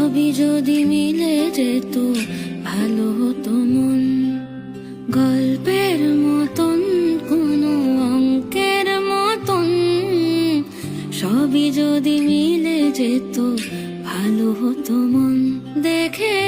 সবই যদি মিলে যেত ভালো হতো মন। গল্পের মতন কোনো অঙ্কের মতন সবই যদি মিলে যেত ভালো হতো মন। দেখে